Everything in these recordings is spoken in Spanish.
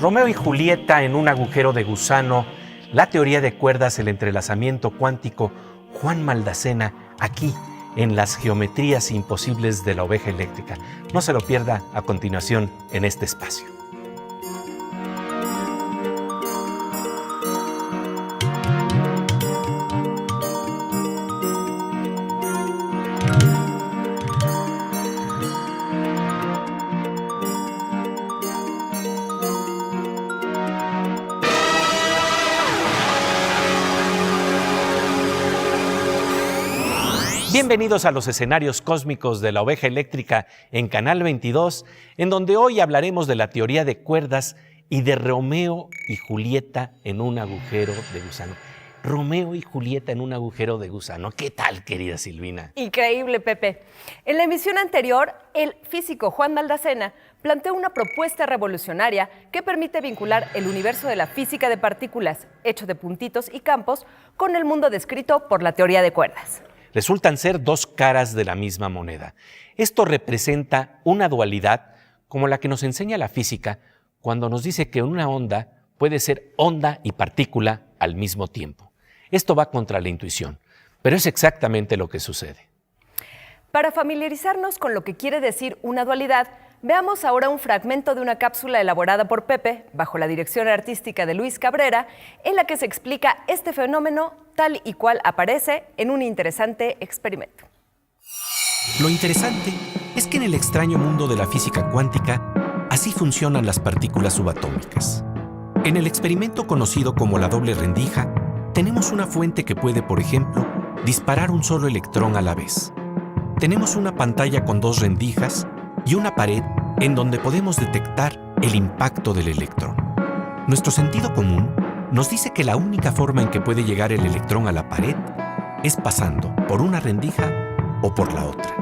Romeo y Julieta en un agujero de gusano, la teoría de cuerdas, el entrelazamiento cuántico, Juan Maldacena, aquí en las geometrías imposibles de la oveja eléctrica. No se lo pierda a continuación en este espacio. Bienvenidos a los escenarios cósmicos de la oveja eléctrica en Canal 22, en donde hoy hablaremos de la teoría de cuerdas y de Romeo y Julieta en un agujero de gusano. Romeo y Julieta en un agujero de gusano. ¿Qué tal, querida Silvina? Increíble, Pepe. En la emisión anterior, el físico Juan Maldacena planteó una propuesta revolucionaria que permite vincular el universo de la física de partículas, hecho de puntitos y campos, con el mundo descrito por la teoría de cuerdas. Resultan ser dos caras de la misma moneda. Esto representa una dualidad como la que nos enseña la física cuando nos dice que una onda puede ser onda y partícula al mismo tiempo. Esto va contra la intuición, pero es exactamente lo que sucede. Para familiarizarnos con lo que quiere decir una dualidad, veamos ahora un fragmento de una cápsula elaborada por Pepe, bajo la dirección artística de Luis Cabrera, en la que se explica este fenómeno tal y cual aparece en un interesante experimento. Lo interesante es que en el extraño mundo de la física cuántica, así funcionan las partículas subatómicas. En el experimento conocido como la doble rendija, tenemos una fuente que puede, por ejemplo, disparar un solo electrón a la vez. Tenemos una pantalla con dos rendijas y una pared en donde podemos detectar el impacto del electrón. Nuestro sentido común nos dice que la única forma en que puede llegar el electrón a la pared es pasando por una rendija o por la otra.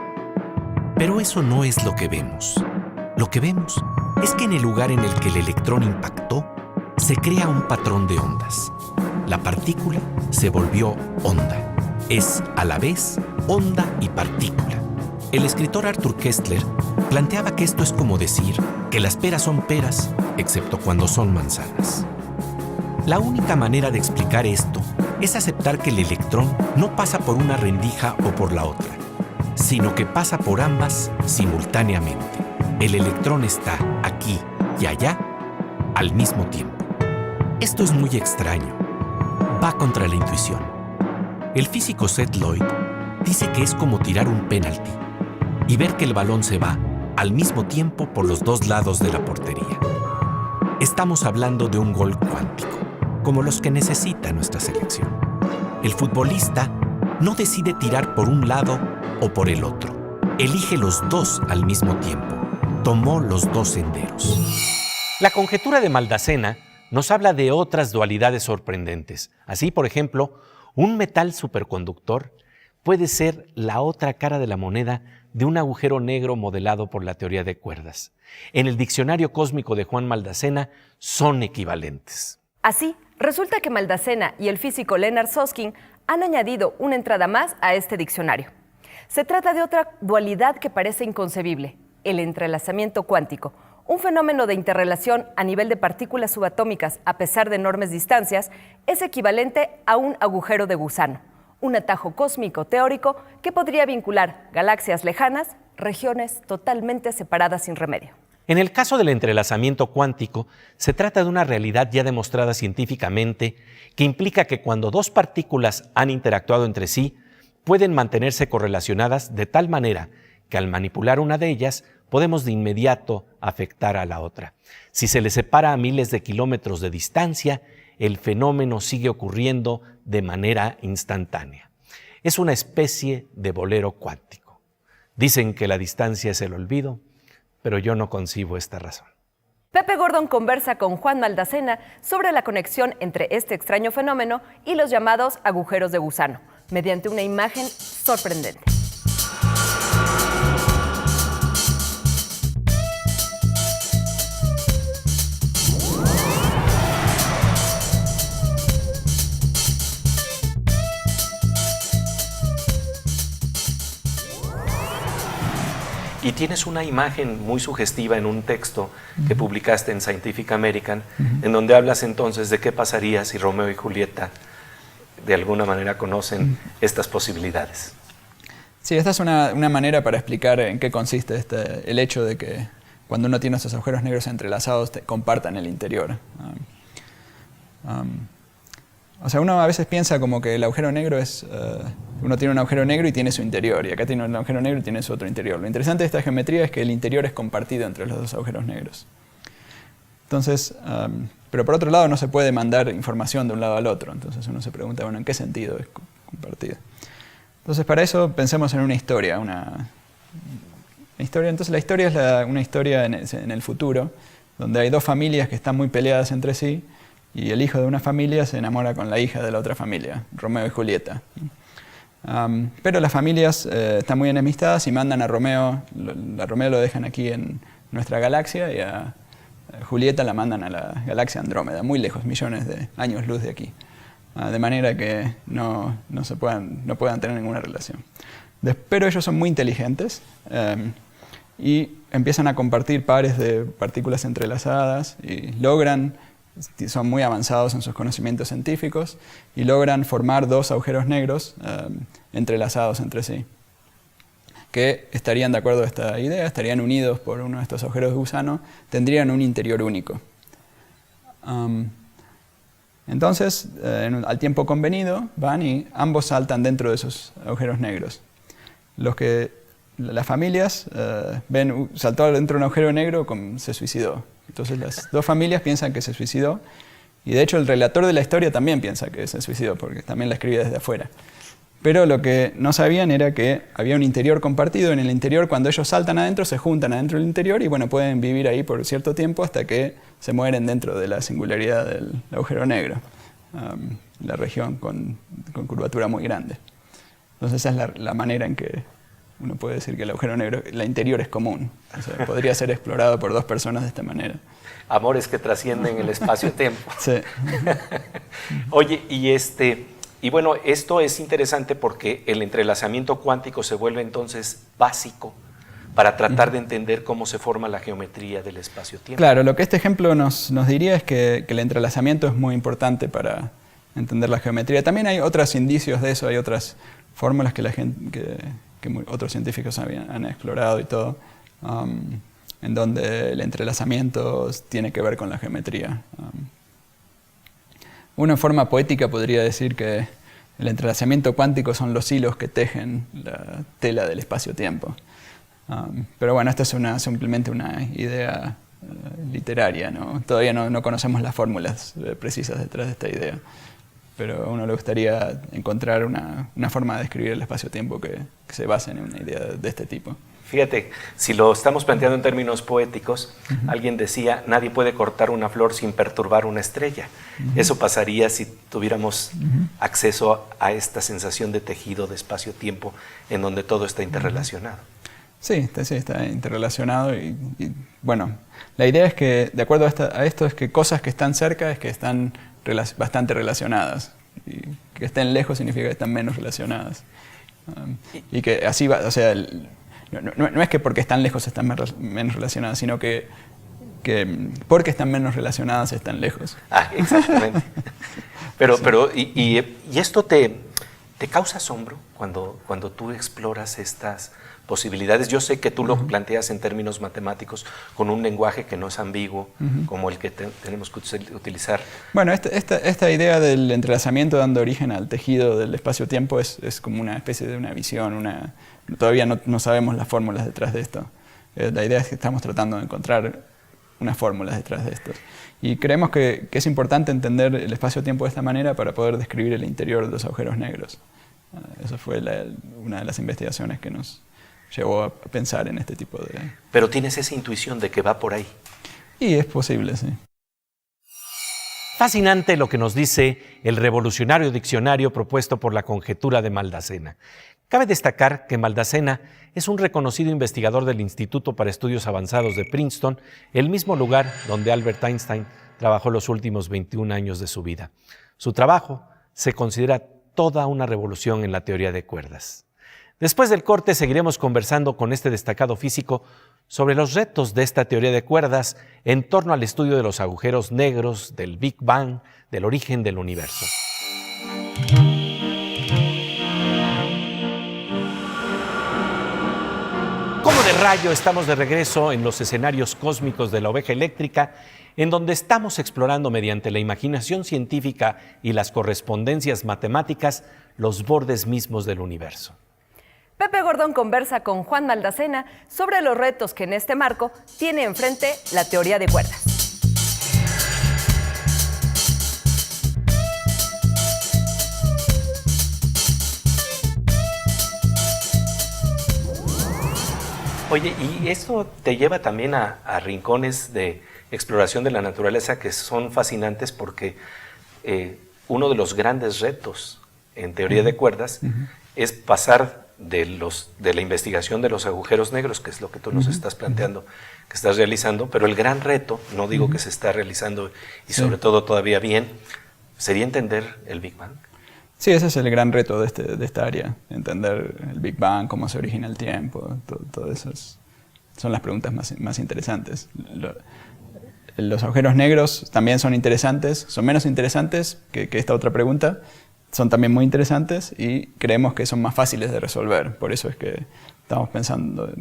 Pero eso no es lo que vemos. Lo que vemos es que en el lugar en el que el electrón impactó, se crea un patrón de ondas. La partícula se volvió onda. Es a la vez onda y partícula. El escritor Arthur Koestler planteaba que esto es como decir que las peras son peras, excepto cuando son manzanas. La única manera de explicar esto es aceptar que el electrón no pasa por una rendija o por la otra, sino que pasa por ambas simultáneamente. El electrón está aquí y allá al mismo tiempo. Esto es muy extraño. Va contra la intuición. El físico Seth Lloyd dice que es como tirar un penalti y ver que el balón se va al mismo tiempo por los dos lados de la portería. Estamos hablando de un gol cuántico, como los que necesita nuestra selección. El futbolista no decide tirar por un lado o por el otro. Elige los dos al mismo tiempo. Tomó los dos senderos. La conjetura de Maldacena nos habla de otras dualidades sorprendentes. Así, por ejemplo, un metal superconductor puede ser la otra cara de la moneda de un agujero negro modelado por la teoría de cuerdas. En el diccionario cósmico de Juan Maldacena son equivalentes. Así, resulta que Maldacena y el físico Leonard Susskind han añadido una entrada más a este diccionario. Se trata de otra dualidad que parece inconcebible, el entrelazamiento cuántico, un fenómeno de interrelación a nivel de partículas subatómicas a pesar de enormes distancias, es equivalente a un agujero de gusano, un atajo cósmico teórico que podría vincular galaxias lejanas, regiones totalmente separadas sin remedio. En el caso del entrelazamiento cuántico, se trata de una realidad ya demostrada científicamente que implica que cuando dos partículas han interactuado entre sí, pueden mantenerse correlacionadas de tal manera que al manipular una de ellas, podemos de inmediato afectar a la otra. Si se les separa a miles de kilómetros de distancia, el fenómeno sigue ocurriendo de manera instantánea. Es una especie de bolero cuántico. Dicen que la distancia es el olvido, pero yo no concibo esta razón. Pepe Gordon conversa con Juan Maldacena sobre la conexión entre este extraño fenómeno y los llamados agujeros de gusano, mediante una imagen sorprendente. E.T. tienes una imagen muy sugestiva en un texto que publicaste en Scientific American, en donde hablas entonces de qué pasaría si Romeo y Julieta de alguna manera conocen estas posibilidades. Sí, esta es una manera para explicar en qué consiste el hecho de que cuando uno tiene esos agujeros negros entrelazados compartan el interior. O sea, uno a veces piensa como que el agujero negro es... uno tiene un agujero negro y tiene su interior, y acá tiene un agujero negro y tiene su otro interior. Lo interesante de esta geometría es que el interior es compartido entre los dos agujeros negros. Entonces, pero por otro lado no se puede mandar información de un lado al otro. Entonces uno se pregunta, bueno, ¿en qué sentido es compartido? Entonces para eso pensemos en una historia. Entonces la historia es una historia en el futuro, donde hay dos familias que están muy peleadas entre sí, y el hijo de una familia se enamora con la hija de la otra familia, Romeo y Julieta. Pero las familias están muy enemistadas y mandan a Romeo, a Romeo lo dejan aquí en nuestra galaxia y a Julieta la mandan a la galaxia Andrómeda, muy lejos, millones de años luz de aquí. De manera que no puedan tener ninguna relación. Pero ellos son muy inteligentes y empiezan a compartir pares de partículas entrelazadas y son muy avanzados en sus conocimientos científicos y logran formar dos agujeros negros entrelazados entre sí, que estarían, de acuerdo a esta idea, estarían unidos por uno de estos agujeros de gusano, tendrían un interior único. Entonces, al tiempo convenido, van y ambos saltan dentro de esos agujeros negros. Las familias ven, saltó dentro de un agujero negro, se suicidó. Entonces las dos familias piensan que se suicidó, y de hecho el relator de la historia también piensa que se suicidó, porque también la escribe desde afuera. Pero lo que no sabían era que había un interior compartido. En el interior, cuando ellos saltan adentro, se juntan adentro del interior y bueno, pueden vivir ahí por cierto tiempo hasta que se mueren dentro de la singularidad del agujero negro, la región con curvatura muy grande. Entonces esa es la manera en que uno puede decir que el agujero negro, la interior es común. O sea, podría ser explorado por dos personas de esta manera. Amores que trascienden el espacio-tiempo. Sí. Oye, y bueno, esto es interesante porque el entrelazamiento cuántico se vuelve entonces básico para tratar de entender cómo se forma la geometría del espacio-tiempo. Claro, lo que este ejemplo nos diría es que el entrelazamiento es muy importante para entender la geometría. También hay otros indicios de eso, hay otras fórmulas que otros científicos han explorado y todo, en donde el entrelazamiento tiene que ver con la geometría. Una forma poética podría decir que el entrelazamiento cuántico son los hilos que tejen la tela del espacio-tiempo. Pero bueno, esta es simplemente una idea literaria, ¿no? Todavía no conocemos las fórmulas precisas detrás de esta idea. Pero a uno le gustaría encontrar una forma de describir el espacio-tiempo que se base en una idea de este tipo. Fíjate, si lo estamos planteando en términos poéticos, alguien decía, nadie puede cortar una flor sin perturbar una estrella. Eso pasaría si tuviéramos acceso a esta sensación de tejido de espacio-tiempo en donde todo está interrelacionado. Sí, está interrelacionado y bueno, la idea es que, de acuerdo a esto, es que cosas que están cerca es que están bastante relacionadas, y que estén lejos significa que están menos relacionadas. Y que así va, o sea, no es que porque están lejos están menos relacionadas, sino que porque están menos relacionadas están lejos. Exactamente. Pero ¿y esto te causa asombro cuando tú exploras estas posibilidades? Yo sé que tú lo planteas en términos matemáticos con un lenguaje que no es ambiguo, como el que tenemos que utilizar. Bueno, esta idea del entrelazamiento dando origen al tejido del espacio-tiempo es como una especie de una visión. Todavía no sabemos las fórmulas detrás de esto. La idea es que estamos tratando de encontrar unas fórmulas detrás de esto. Y creemos que es importante entender el espacio-tiempo de esta manera para poder describir el interior de los agujeros negros. Esa fue una de las investigaciones que nos llevó a pensar en este tipo de... Pero tienes esa intuición de que va por ahí. Y es posible, sí. Fascinante lo que nos dice el revolucionario diccionario propuesto por la conjetura de Maldacena. Cabe destacar que Maldacena es un reconocido investigador del Instituto para Estudios Avanzados de Princeton, el mismo lugar donde Albert Einstein trabajó los últimos 21 años de su vida. Su trabajo se considera toda una revolución en la teoría de cuerdas. Después del corte seguiremos conversando con este destacado físico sobre los retos de esta teoría de cuerdas en torno al estudio de los agujeros negros, del Big Bang, del origen del universo. Como de rayo, estamos de regreso en los escenarios cósmicos de la oveja eléctrica, en donde estamos explorando mediante la imaginación científica y las correspondencias matemáticas los bordes mismos del universo. Pepe Gordón conversa con Juan Maldacena sobre los retos que en este marco tiene enfrente la teoría de cuerdas. Oye, y esto te lleva también a rincones de exploración de la naturaleza que son fascinantes porque uno de los grandes retos en teoría de cuerdas es pasar de la investigación de los agujeros negros, que es lo que tú nos estás planteando, que estás realizando, pero el gran reto, no digo que se está realizando y sobre todo todavía bien, sería entender el Big Bang. Sí, ese es el gran reto de esta área, entender el Big Bang, cómo se origina el tiempo, todo eso son las preguntas más interesantes. Los agujeros negros también son interesantes, son menos interesantes que esta otra pregunta, son también muy interesantes y creemos que son más fáciles de resolver. Por eso es que estamos pensando,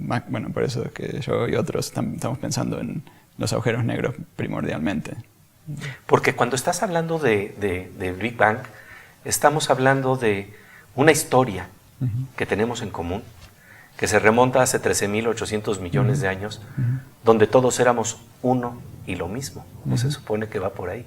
por eso es que yo y otros estamos pensando en los agujeros negros primordialmente. Porque cuando estás hablando de Big Bang, estamos hablando de una historia que tenemos en común, que se remonta hace 13.800 millones de años, donde todos éramos uno y lo mismo. ¿No se supone que va por ahí?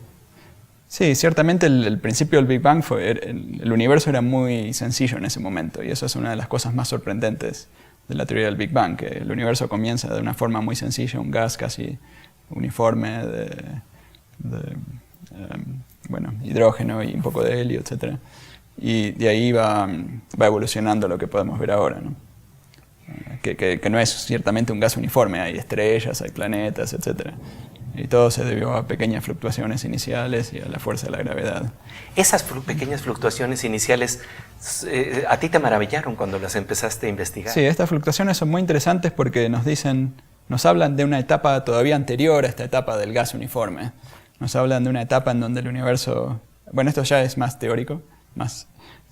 Sí, ciertamente el principio del Big Bang el universo era muy sencillo en ese momento y eso es una de las cosas más sorprendentes de la teoría del Big Bang, que el universo comienza de una forma muy sencilla, un gas casi uniforme hidrógeno y un poco de helio, etc. Y de ahí va evolucionando lo que podemos ver ahora, ¿no? Que no es ciertamente un gas uniforme, hay estrellas, hay planetas, etc. Y todo se debió a pequeñas fluctuaciones iniciales y a la fuerza de la gravedad. Esas pequeñas fluctuaciones iniciales, ¿a ti te maravillaron cuando las empezaste a investigar? Sí, estas fluctuaciones son muy interesantes porque nos hablan de una etapa todavía anterior a esta etapa del gas uniforme. Nos hablan de una etapa en donde el universo... Bueno, esto ya es más teórico.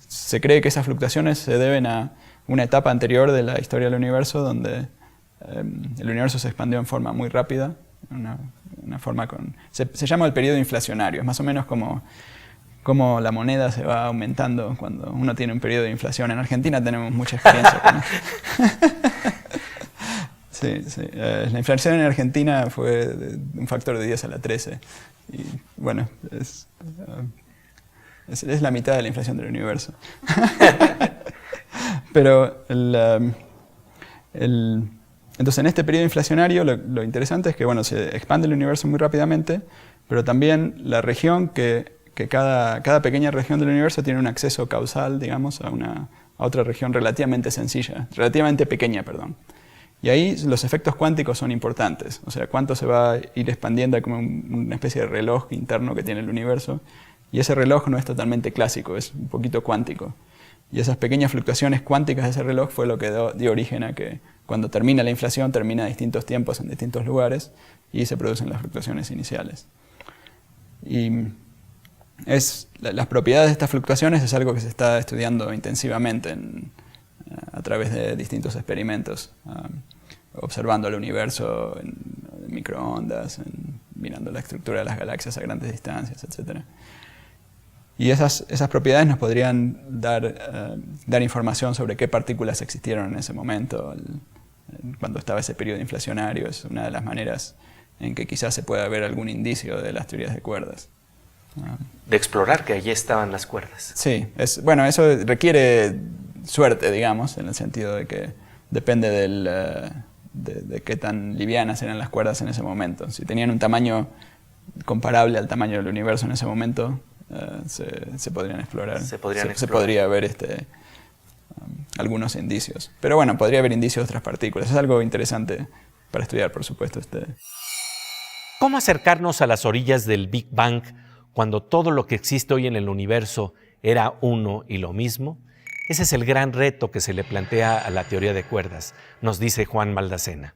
Se cree que esas fluctuaciones se deben a una etapa anterior de la historia del universo donde el universo se expandió en forma muy rápida. Una forma se llama el periodo inflacionario. Es más o menos como la moneda se va aumentando cuando uno tiene un periodo de inflación. En Argentina tenemos mucha experiencia con eso. Sí. La inflación en Argentina fue de un factor de 10 a la 13. Y bueno, es la mitad de la inflación del universo. Pero entonces en este periodo inflacionario lo interesante es que se expande el universo muy rápidamente, pero también la región que cada pequeña región del universo tiene un acceso causal, digamos, a otra región relativamente pequeña, perdón. Y ahí los efectos cuánticos son importantes, o sea, cuánto se va a ir expandiendo como una especie de reloj interno que tiene el universo, y ese reloj no es totalmente clásico, es un poquito cuántico. Y esas pequeñas fluctuaciones cuánticas de ese reloj fue lo que dio origen a que cuando termina la inflación, termina a distintos tiempos en distintos lugares, y se producen las fluctuaciones iniciales. Y las propiedades de estas fluctuaciones es algo que se está estudiando intensivamente a través de distintos experimentos, observando el universo en microondas, mirando la estructura de las galaxias a grandes distancias, etc. Y esas propiedades nos podrían dar información sobre qué partículas existieron en ese momento, cuando estaba ese periodo inflacionario. Es una de las maneras en que quizás se pueda ver algún indicio de las teorías de cuerdas. De explorar que allí estaban las cuerdas. Sí, eso requiere suerte, digamos, en el sentido de que depende de qué tan livianas eran las cuerdas en ese momento. Si tenían un tamaño comparable al tamaño del universo en ese momento, se podrían explorar. Se podría ver algunos indicios. Pero bueno, podría haber indicios de otras partículas. Es algo interesante para estudiar, por supuesto. ¿Cómo acercarnos a las orillas del Big Bang cuando todo lo que existe hoy en el universo era uno y lo mismo? Ese es el gran reto que se le plantea a la teoría de cuerdas, nos dice Juan Maldacena.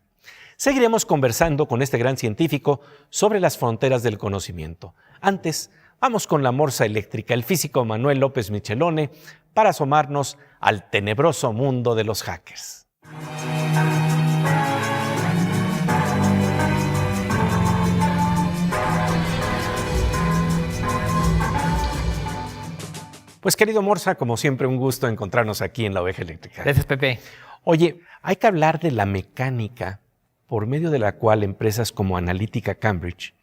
Seguiremos conversando con este gran científico sobre las fronteras del conocimiento. Antes, vamos con la morsa eléctrica, el físico Manuel López Michelone, para asomarnos al tenebroso mundo de los hackers. Pues querido Morsa, como siempre un gusto encontrarnos aquí en La Oveja Eléctrica. Gracias, Pepe. Oye, hay que hablar de la mecánica por medio de la cual empresas como Analytica Cambridge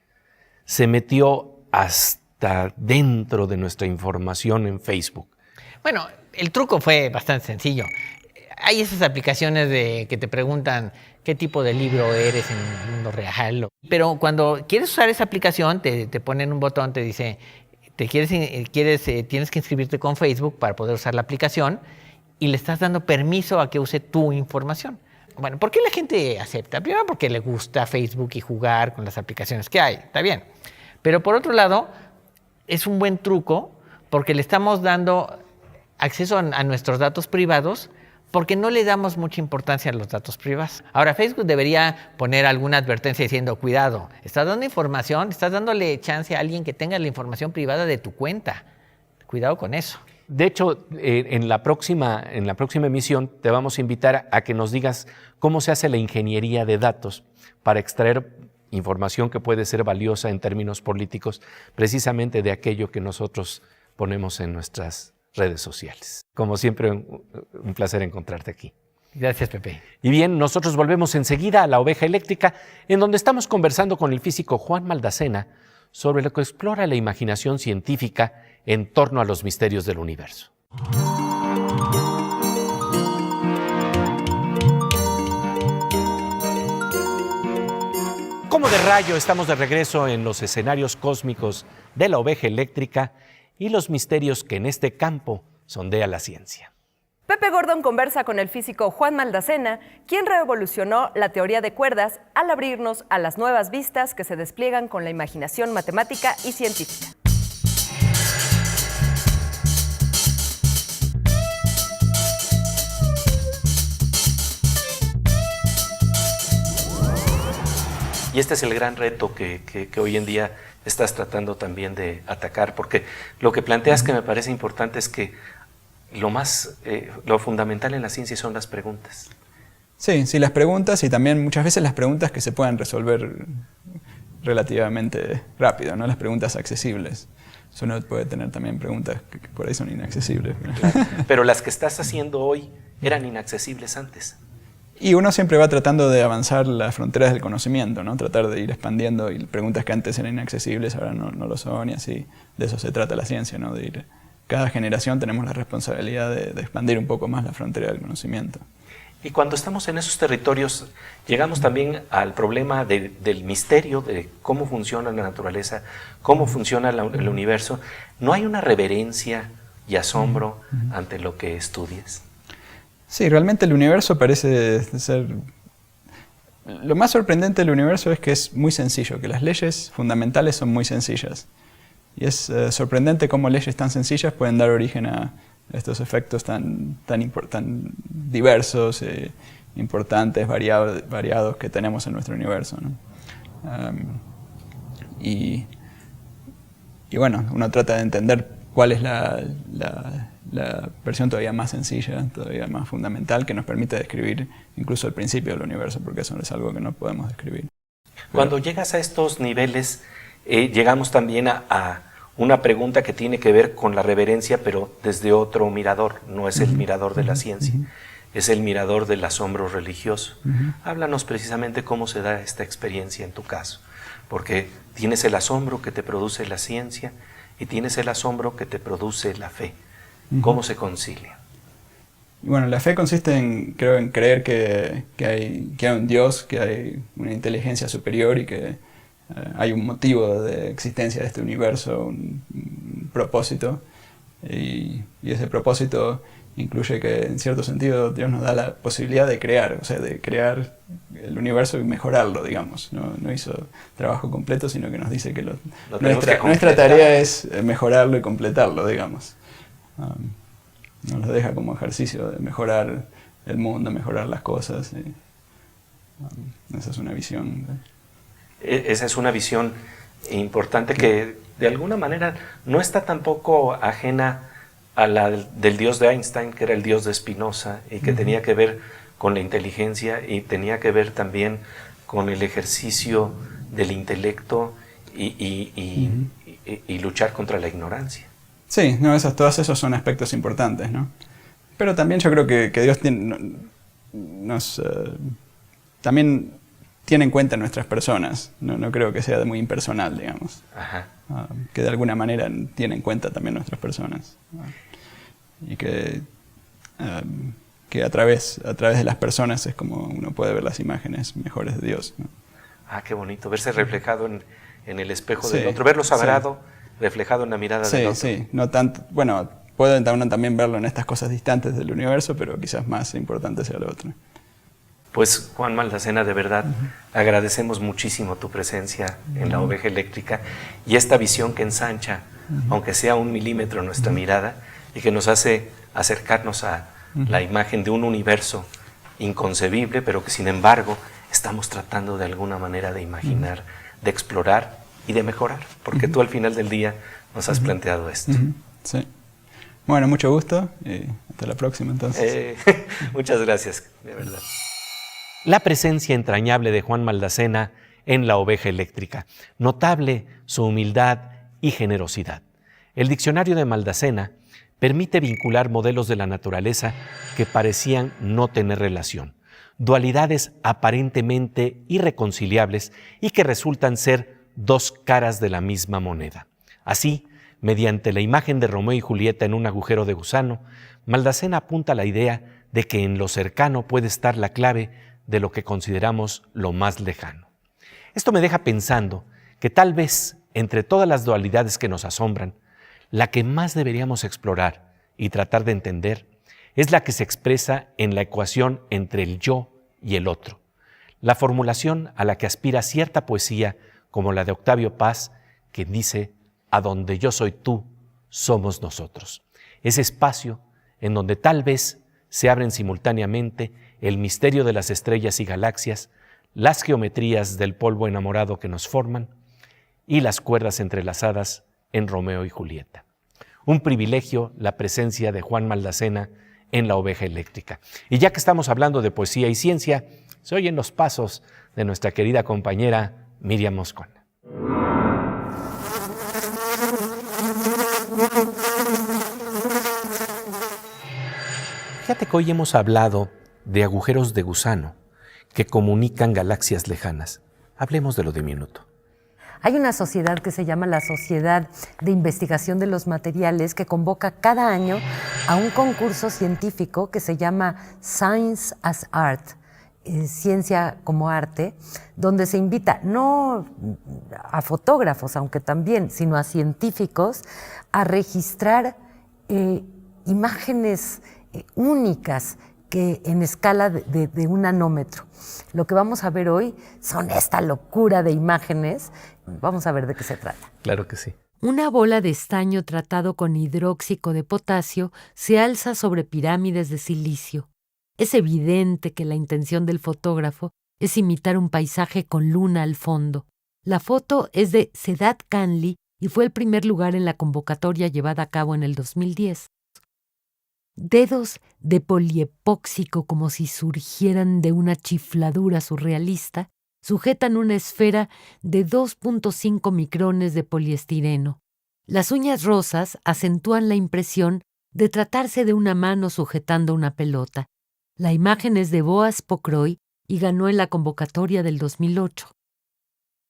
se metió hasta dentro de nuestra información en Facebook. Bueno, el truco fue bastante sencillo. Hay esas aplicaciones que te preguntan qué tipo de libro eres en el mundo real. Pero cuando quieres usar esa aplicación, te ponen un botón, te dice, tienes que inscribirte con Facebook para poder usar la aplicación y le estás dando permiso a que use tu información. Bueno, ¿por qué la gente acepta? Primero porque le gusta Facebook y jugar con las aplicaciones que hay, está bien. Pero por otro lado, es un buen truco porque le estamos dando acceso a nuestros datos privados porque no le damos mucha importancia a los datos privados. Ahora, Facebook debería poner alguna advertencia diciendo, cuidado, estás dando información, estás dándole chance a alguien que tenga la información privada de tu cuenta. Cuidado con eso. De hecho, en la próxima emisión te vamos a invitar a que nos digas cómo se hace la ingeniería de datos para extraer información que puede ser valiosa en términos políticos, precisamente de aquello que nosotros ponemos en nuestras redes sociales. Como siempre, un placer encontrarte aquí. Gracias, Pepe. Y bien, nosotros volvemos enseguida a La Oveja Eléctrica, en donde estamos conversando con el físico Juan Maldacena sobre lo que explora la imaginación científica en torno a los misterios del universo. Como de rayo, estamos de regreso en los escenarios cósmicos de La Oveja Eléctrica y los misterios que en este campo sondea la ciencia. Pepe Gordon conversa con el físico Juan Maldacena, quien revolucionó la teoría de cuerdas al abrirnos a las nuevas vistas que se despliegan con la imaginación matemática y científica. Y este es el gran reto que hoy en día estás tratando también de atacar, porque lo que planteas que me parece importante es que lo fundamental en la ciencia son las preguntas. Sí, las preguntas y también muchas veces las preguntas que se puedan resolver relativamente rápido, ¿no? Las preguntas accesibles. Uno puede tener también preguntas que por ahí son inaccesibles. Claro. Pero las que estás haciendo hoy eran inaccesibles antes. Y uno siempre va tratando de avanzar las fronteras del conocimiento, ¿no? Tratar de ir expandiendo y preguntas que antes eran inaccesibles ahora no lo son y así. De eso se trata la ciencia, ¿no? Cada generación tenemos la responsabilidad de expandir un poco más la frontera del conocimiento. Y cuando estamos en esos territorios, llegamos también al problema del misterio de cómo funciona la naturaleza, cómo funciona el universo. ¿No hay una reverencia y asombro ante lo que estudias? Sí, realmente el universo parece ser... Lo más sorprendente del universo es que es muy sencillo, que las leyes fundamentales son muy sencillas. Y es sorprendente cómo leyes tan sencillas pueden dar origen a estos efectos tan diversos, importantes, variados que tenemos en nuestro universo, ¿no? Y bueno, uno trata de entender cuál es la versión todavía más sencilla, todavía más fundamental, que nos permite describir incluso el principio del universo, porque eso es algo que no podemos describir. Cuando llegas a estos niveles, llegamos también a una pregunta que tiene que ver con la reverencia, pero desde otro mirador. No es el mirador de la ciencia, es el mirador del asombro religioso. Háblanos precisamente cómo se da esta experiencia en tu caso, porque tienes el asombro que te produce la ciencia y tienes el asombro que te produce la fe. ¿Cómo se concilia? Bueno, la fe consiste en creer que hay un Dios, que hay una inteligencia superior y que hay un motivo de existencia de este universo, un propósito. Y ese propósito incluye que, en cierto sentido, Dios nos da la posibilidad de crear, o sea, de crear el universo y mejorarlo, digamos. No hizo trabajo completo, sino que nos dice que nuestra tarea es mejorarlo y completarlo, digamos. nos deja como ejercicio de mejorar el mundo, mejorar las cosas. Esa es una visión. Esa es una visión importante que de alguna manera no está tampoco ajena a la del Dios de Einstein, que era el Dios de Spinoza, y que tenía que ver con la inteligencia y tenía que ver también con el ejercicio del intelecto y luchar contra la ignorancia. Sí, no, todos esos son aspectos importantes, ¿no? Pero también yo creo que Dios también tiene en cuenta nuestras personas. No creo que sea muy impersonal, digamos. Ajá. Que de alguna manera tiene en cuenta también nuestras personas. Y que a través de las personas es como uno puede ver las imágenes mejores de Dios, ¿no? Ah, qué bonito, verse reflejado en el espejo del otro, verlo sagrado, reflejado en la mirada del otro. Sí, no tanto, bueno, puede uno también verlo en estas cosas distantes del universo, pero quizás más importante sea lo otro. Pues Juan Maldacena, de verdad, agradecemos muchísimo tu presencia en La Oveja Eléctrica y esta visión que ensancha, aunque sea 1 milímetro nuestra mirada, y que nos hace acercarnos a la imagen de un universo inconcebible, pero que sin embargo estamos tratando de alguna manera de imaginar, de explorar y de mejorar, porque tú al final del día nos has planteado esto. Sí. Bueno, mucho gusto y hasta la próxima entonces. Muchas gracias, de verdad. La presencia entrañable de Juan Maldacena en La Oveja Eléctrica. Notable su humildad y generosidad. El diccionario de Maldacena permite vincular modelos de la naturaleza que parecían no tener relación, dualidades aparentemente irreconciliables y que resultan ser 2 caras de la misma moneda. Así, mediante la imagen de Romeo y Julieta en un agujero de gusano, Maldacena apunta a la idea de que en lo cercano puede estar la clave de lo que consideramos lo más lejano. Esto me deja pensando que tal vez, entre todas las dualidades que nos asombran, la que más deberíamos explorar y tratar de entender es la que se expresa en la ecuación entre el yo y el otro, la formulación a la que aspira cierta poesía como la de Octavio Paz, que dice: a donde yo soy tú, somos nosotros. Ese espacio en donde tal vez se abren simultáneamente el misterio de las estrellas y galaxias, las geometrías del polvo enamorado que nos forman y las cuerdas entrelazadas en Romeo y Julieta. Un privilegio la presencia de Juan Maldacena en La Oveja Eléctrica. Y ya que estamos hablando de poesía y ciencia, se oyen los pasos de nuestra querida compañera Miriam Moscona. Fíjate que hoy hemos hablado de agujeros de gusano que comunican galaxias lejanas. Hablemos de lo diminuto. Hay una sociedad que se llama la Sociedad de Investigación de los Materiales que convoca cada año a un concurso científico que se llama Science as Art, Ciencia como Arte, donde se invita no a fotógrafos, aunque también, sino a científicos a registrar imágenes únicas que en escala de 1 nanómetro. Lo que vamos a ver hoy son esta locura de imágenes. Vamos a ver de qué se trata. Claro que sí. Una bola de estaño tratado con hidróxido de potasio se alza sobre pirámides de silicio. Es evidente que la intención del fotógrafo es imitar un paisaje con luna al fondo. La foto es de Sedat Kanli y fue el primer lugar en la convocatoria llevada a cabo en el 2010. Dedos de poliepóxico como si surgieran de una chifladura surrealista sujetan una esfera de 2.5 micrones de poliestireno. Las uñas rosas acentúan la impresión de tratarse de una mano sujetando una pelota. La imagen es de Boaz Pokroy y ganó en la convocatoria del 2008.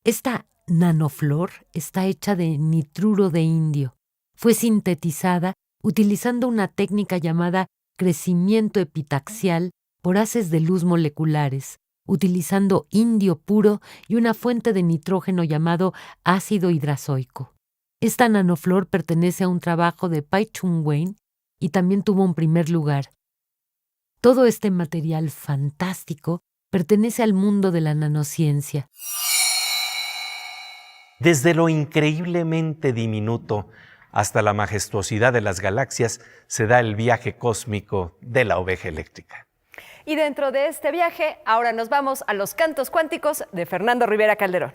Esta nanoflor está hecha de nitruro de indio. Fue sintetizada utilizando una técnica llamada crecimiento epitaxial por haces de luz moleculares, utilizando indio puro y una fuente de nitrógeno llamado ácido hidrazoico. Esta nanoflor pertenece a un trabajo de Pai Chung Wang y también tuvo un primer lugar. Todo este material fantástico pertenece al mundo de la nanociencia. Desde lo increíblemente diminuto hasta la majestuosidad de las galaxias, se da el viaje cósmico de la oveja eléctrica. Y dentro de este viaje, ahora nos vamos a los cantos cuánticos de Fernando Rivera Calderón.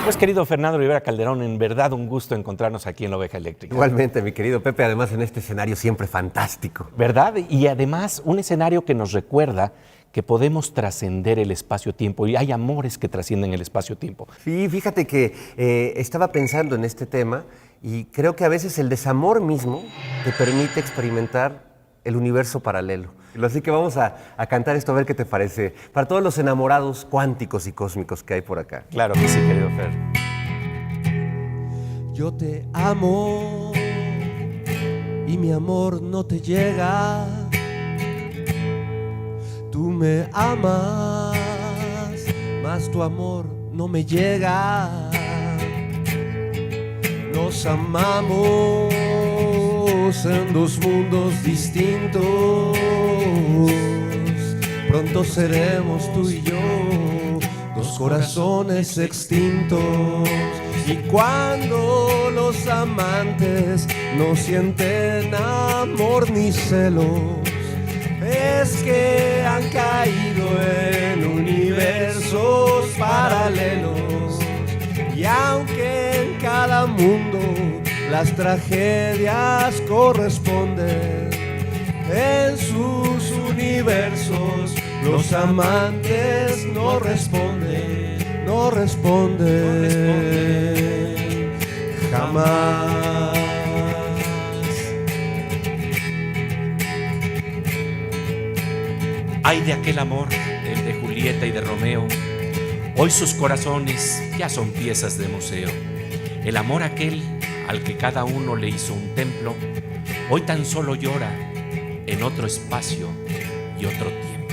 Pues querido Fernando Rivera Calderón, en verdad un gusto encontrarnos aquí en la Oveja Eléctrica. Igualmente, mi querido Pepe, además en este escenario siempre fantástico. ¿Verdad? Y además un escenario que nos recuerda que podemos trascender el espacio-tiempo y hay amores que trascienden el espacio-tiempo. Sí, fíjate que estaba pensando en este tema y creo que a veces el desamor mismo te permite experimentar el universo paralelo. Así que vamos a cantar esto a ver qué te parece. Para todos los enamorados cuánticos y cósmicos que hay por acá. Claro que sí, querido Fer. Yo te amo y mi amor no te llega. Tú me amas, mas tu amor no me llega. Nos amamos en dos mundos distintos. Pronto seremos tú y yo, dos corazones extintos. Y cuando los amantes no sienten amor ni celos, es que han caído en universos paralelos. Y aunque en cada mundo las tragedias corresponden, en sus universos los amantes no responden, no responden jamás. Ay de aquel amor, el de Julieta y de Romeo. Hoy sus corazones ya son piezas de museo. El amor aquel al que cada uno le hizo un templo, hoy tan solo llora en otro espacio y otro tiempo.